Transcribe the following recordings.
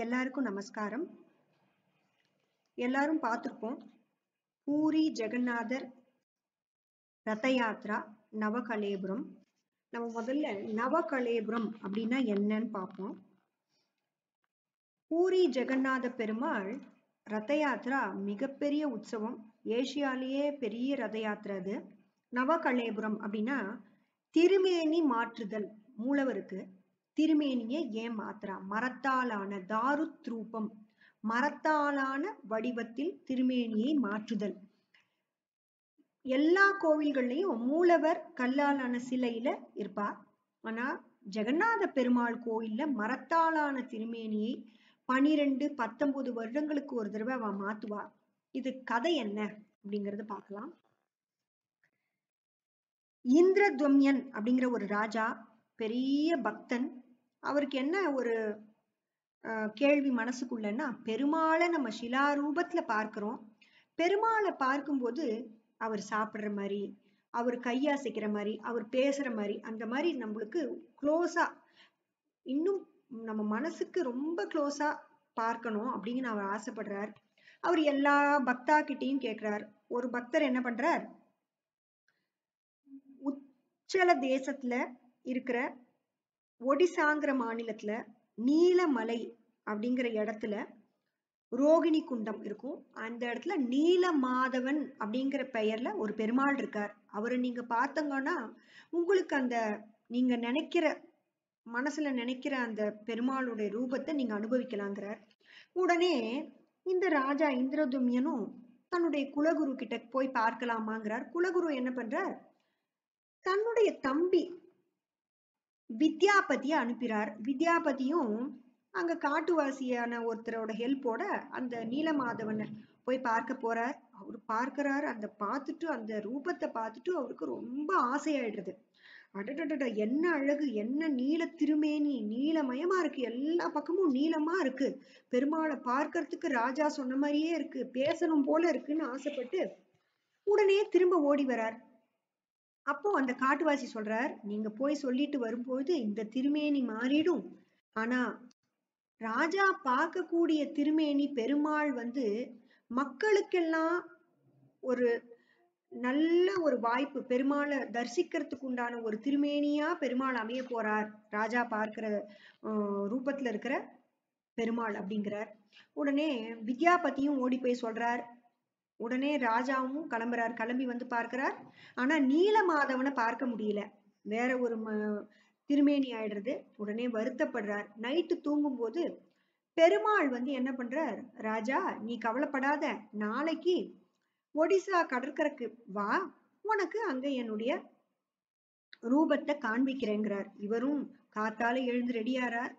எல்லாருக்கும் நமஸ்காரம். எல்லாரும் பார்த்திருப்போம். பூரி ஜெகநாதர் ரத யாத்ரா நவகலேபுரம். நம்ம முதல்ல நவகலேபுரம் அப்படின்னா என்னன்னு பார்ப்போம். பூரி ஜெகநாத பெருமாள் ரத யாத்ரா மிகப்பெரிய உற்சவம். ஏசியாலேயே பெரிய ரத யாத்திரை அது. நவகலேபுரம் அப்படின்னா திருமேனி மாற்றுதல். மூலவருக்கு திருமேனியை ஏன் மாத்துறா? மரத்தாலான தாருத்ரூபம், மரத்தாலான வடிவத்தில் திருமேனியை மாற்றுதல். எல்லா கோவில்கள்லயும் மூலவர் கல்லாலான சிலையில இருப்பார். ஆனா ஜெகநாத பெருமாள் கோயில்ல மரத்தாலான திருமேனியை 12-19 வருடங்களுக்கு ஒரு தடவை அவ மாத்துவா. இது கதை என்ன அப்படிங்கறது பார்க்கலாம். இந்திரத்வம்யன் அப்படிங்கிற ஒரு ராஜா, பெரிய பக்தன். அவருக்கு என்ன ஒரு கேள்வி மனசுக்குள்ளன்னா, பெருமாளை நம்ம சிலாரூபத்துல பார்க்கிறோம். பெருமாளை பார்க்கும்போது அவர் சாப்பிடுற மாதிரி, அவர் கையசைக்கிற மாதிரி, அவர் பேசுற மாதிரி, அந்த மாதிரி நம்மளுக்கு க்ளோஸா, இன்னும் நம்ம மனசுக்கு ரொம்ப க்ளோஸா பார்க்கணும் அப்படின்னு அவர் ஆசைப்படுறார். அவர் எல்லா பக்தா கிட்டையும் கேட்கிறார். ஒரு பக்தர் என்ன பண்றார், உச்சல தேசத்துல இருக்கிற ஒடிசாங்கிற மாநிலத்துல நீலமலை அப்படிங்கிற இடத்துல ரோகிணி குண்டம் இருக்கும். அந்த இடத்துல நீலமாதவன் அப்படிங்கிற பெயர்ல ஒரு பெருமாள் இருக்கார். அவரை நீங்க பார்த்தங்கன்னா உங்களுக்கு அந்த நீங்க நினைக்கிற மனசுல நினைக்கிற அந்த பெருமாளுடைய ரூபத்தை நீங்க அனுபவிக்கலாங்கிறார். உடனே இந்த ராஜா இந்திரதும்யனும் தன்னுடைய குலகுரு கிட்ட போய் பார்க்கலாமாங்கிறார். குலகுரு என்ன பண்றார், தன்னுடைய தம்பி வித்யாபதியை அனுப்பிறார். வித்யாபதியும் அங்க காட்டுவாசியான ஒருத்தரோட ஹெல்ப்போட அந்த நீலமாதவனை போய் பார்க்க போறார். அவரு பார்க்கிறார். அந்த பார்த்துட்டு அந்த ரூபத்தை பார்த்துட்டு அவருக்கு ரொம்ப ஆசையாயிடுறது. அடடட, என்ன அழகு, என்ன நீல திருமேனி, நீலமயமா இருக்கு, எல்லா பக்கமும் நீளமா இருக்கு, பெருமாளை பார்க்கறதுக்கு ராஜா சொன்ன மாதிரியே இருக்கு, பேசணும் போல இருக்குன்னு ஆசைப்பட்டு உடனே திரும்ப ஓடி வரார். அப்போ அந்த காட்டுவாசி சொல்றார், நீங்க போய் சொல்லிட்டு வரும்போது இந்த திருமேனி மாறிடும். ஆனா ராஜா பார்க்கக்கூடிய திருமேனி பெருமாள் மக்களுக்கெல்லாம் ஒரு நல்ல ஒரு வாய்ப்பு, பெருமாளை தரிசிக்கிறதுக்கு உண்டான ஒரு திருமேனியா பெருமாள் அமைய போறார், ராஜா பார்க்கிற ரூபத்துல இருக்கிற பெருமாள் அப்படிங்கிறார். உடனே வித்யாபதியும் ஓடி போய் சொல்றார். உடனே ராஜாவும் கிளம்புறார். கிளம்பி பார்க்கிறார். ஆனா நீலமாதவனை பார்க்க முடியல, வேற ஒரு திருமேனி ஆயிடுறது. உடனே வருத்தப்படுறார். நைட்டு தூங்கும் போது பெருமாள் என்ன பண்றார், ராஜா நீ கவலைப்படாத, நாளைக்கு ஒடிசா கடற்கரைக்கு வா, உனக்கு அங்க என்னுடைய ரூபத்தை காண்பிக்கிறேங்கிறார். இவரும் காத்தால எழுந்து ரெடியாரார்.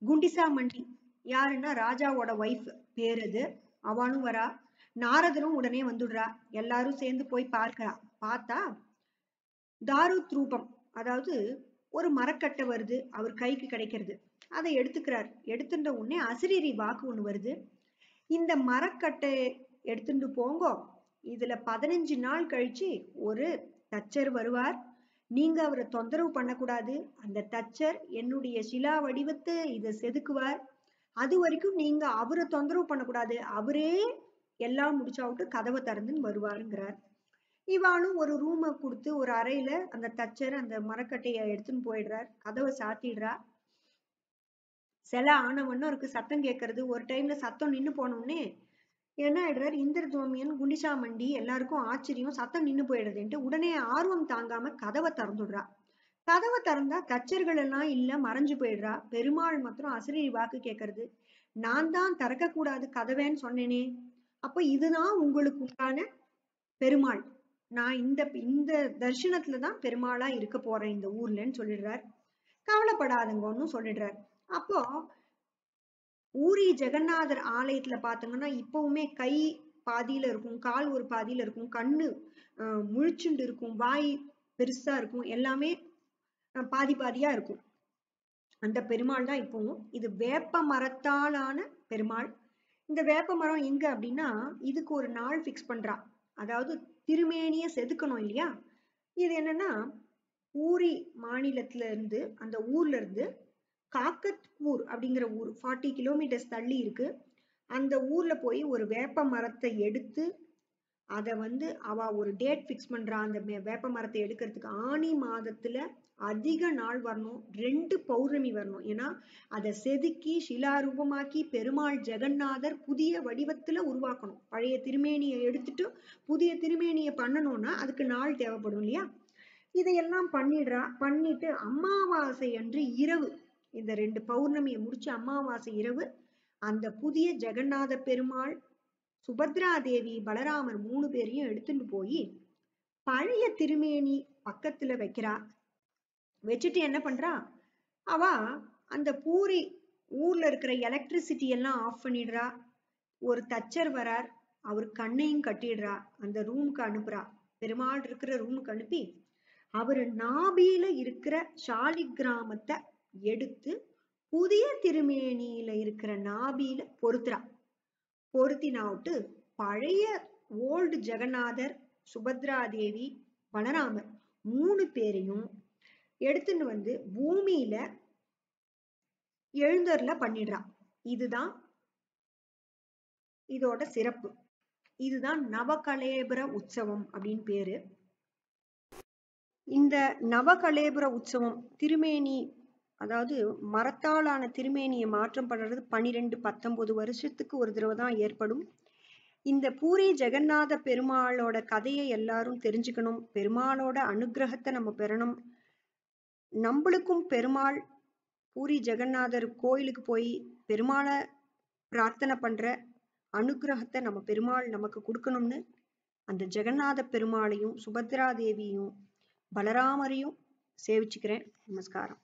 குண்டிசா மண்டி யாருன்னா ராஜாவோட ஒய்ஃப் பேர் அது, அவனும் வரா. நாரதரும் உடனே வந்துடுறா. எல்லாரும் சேர்ந்து போய் பார்க்கிறா. பார்த்தா தாருத் ரூபம், அதாவது ஒரு மரக்கட்டை வருது, அவர் கைக்கு கிடைக்கிறது. அதை எடுத்துக்கிறார். எடுத்துட்ட உடனே அசிரீரி வாக்கு ஒண்ணு வருது, இந்த மரக்கட்டை எடுத்துட்டு போங்கோ, இதுல 15 நாள் கழிச்சு ஒரு தச்சர் வருவார், நீங்க அவரை தொந்தரவு பண்ணக்கூடாது. அந்த தச்சர் என்னுடைய சிலா வடிவத்தை இதை செதுக்குவார், அது வரைக்கும் நீங்க அவரை தொந்தரவு பண்ணக்கூடாது, அவரே எல்லாம் முடிச்சாவிட்டு கதவை திறந்துன்னு வருவாருங்கிறார். இவாளும் ஒரு ரூமை கொடுத்து ஒரு அறையில அந்த தச்சர் அந்த மரக்கட்டையை எடுத்துன்னு போயிடுறார். கதவை சாத்திடுறா. சில ஆனவண்ணம் இருக்கு, சத்தம் கேட்கறது. ஒரு டைம்ல சத்தம் நின்னு போனோடனே என்ன ஆயிடுறாரு, இந்திரத்வம்யன் குண்டிசா மண்டி எல்லாருக்கும் ஆச்சரியம், சத்தம் நின்னு போயிடுதுன்ட்டு உடனே ஆர்வம் தாங்காம கதவை திறந்துடுறா. கதவை திறந்தா தச்சர்கள் எல்லாம் இல்ல, மறைஞ்சு போயிடுறா. பெருமாள் மாத்திரம் அசிரீரி வாக்கு கேட்கறது, நான் தான் திறக்க கூடாது கதவேன்னு சொன்னேனே, அப்ப இதுதான் உங்களுக்கு உண்டான பெருமாள், நான் இந்த தர்சனத்துலதான் பெருமாளா இருக்க போறேன் இந்த ஊர்லன்னு சொல்லிடுறார். கவலைப்படாதுங்கன்னு சொல்லிடுறார். அப்போ பூரி ஜெகநாதர் ஆலயத்துல பாத்தீங்கன்னா இப்பவுமே கை பாதியில இருக்கும், கால் ஒரு பாதியில இருக்கும், கண்ணு முழிச்சுண்டு இருக்கும், வாய் பெருசா இருக்கும், எல்லாமே பாதி பாதியா இருக்கும். அந்த பெருமாள் தான் இப்பவும். இது வேப்ப மரத்தாலான பெருமாள். இந்த வேப்ப மரம் எங்க அப்படின்னா இதுக்கு ஒரு நாள் பிக்ஸ் பண்றா. அதாவது திருமேனிய செதுக்கணும் இல்லையா. இது என்னன்னா பூரி மாநிலத்துல இருந்து, அந்த ஊர்ல இருந்து காக்கத்பூர் அப்படிங்கிற ஊர் 40 கிலோமீட்டர்ஸ் தள்ளி இருக்கு. அந்த ஊர்ல போய் ஒரு வேப்ப மரத்தை எடுத்து அத அவ ஒரு டேட் ஃபிக்ஸ் பண்றா. அந்த வேப்ப மரத்தை எடுக்கிறதுக்கு ஆனி மாதத்துல அதிக நாள் வரணும், 2 பௌர்ணமி வரணும். ஏன்னா அதை செதுக்கி சிலாரூபமாக்கி பெருமாள் ஜெகநாதர் புதிய வடிவத்துல உருவாக்கணும். பழைய திருமேனியை எடுத்துட்டு புதிய திருமேனியை பண்ணணும்னா அதுக்கு நாள் தேவைப்படும் இல்லையா? இதையெல்லாம் பண்ணிட்டு அமாவாசை அன்று இரவு, இந்த 2 பௌர்ணமியை முடிச்சு அமாவாசை இரவு அந்த புதிய ஜெகநாத பெருமாள், சுபத்ரா தேவி, பலராமர் 3 பேரையும் எடுத்துட்டு போய் பழைய திருமேனி பக்கத்துல வைக்கிறா. வச்சுட்டு என்ன பண்றா, அவ அந்த பூரி ஊர்ல இருக்கிற எலக்ட்ரிசிட்டி எல்லாம் ஆஃப் பண்ணிடுறா. ஒரு தச்சர் வரார், அவர் கண்ணையும் கட்டிடுறா. அந்த ரூமுக்கு அனுப்புறா. பெருமாள் இருக்கிற ரூமுக்கு அனுப்பி அவரு நாபியில இருக்கிற சாலி கிராமத்தை எடுத்து புதிய திருமேனியில இருக்கிற நாபியில பொருத்துறா. பொருத்தினாவிட்டு பழைய ஓல்டு ஜெகநாதர், சுபத்ரா தேவி, பலராமர் 3 பேரையும் எடுத்துன்னு பூமியில எழுந்தருள பண்ணிடுறா. இதுதான் இதோட சிறப்பு. இதுதான் நவகலேபர உற்சவம் அப்படின்னு பேரு. இந்த நவகலேபர உற்சவம் திருமேனி, அதாவது மரத்தாலான திருமேனியை மாற்றம் பண்றது 12-19 வருஷத்துக்கு ஒரு தடவை தான் ஏற்படும். இந்த பூரி ஜெகநாத பெருமாளோட கதையை எல்லாரும் தெரிஞ்சுக்கணும். பெருமாளோட அனுகிரகத்தை நம்ம பெறணும். நம்மளுக்கும் பெருமாள் பூரி ஜெகநாதர் கோயிலுக்கு போய் பெருமாளை பிரார்த்தனை பண்ற அனுகிரகத்தை நம்ம பெருமாள் நமக்கு கொடுக்கணும்னு அந்த ஜெகநாத பெருமாளையும் சுபத்ரா தேவியும் பலராமரையும் சேவிச்சுக்கிறேன். நமஸ்காரம்.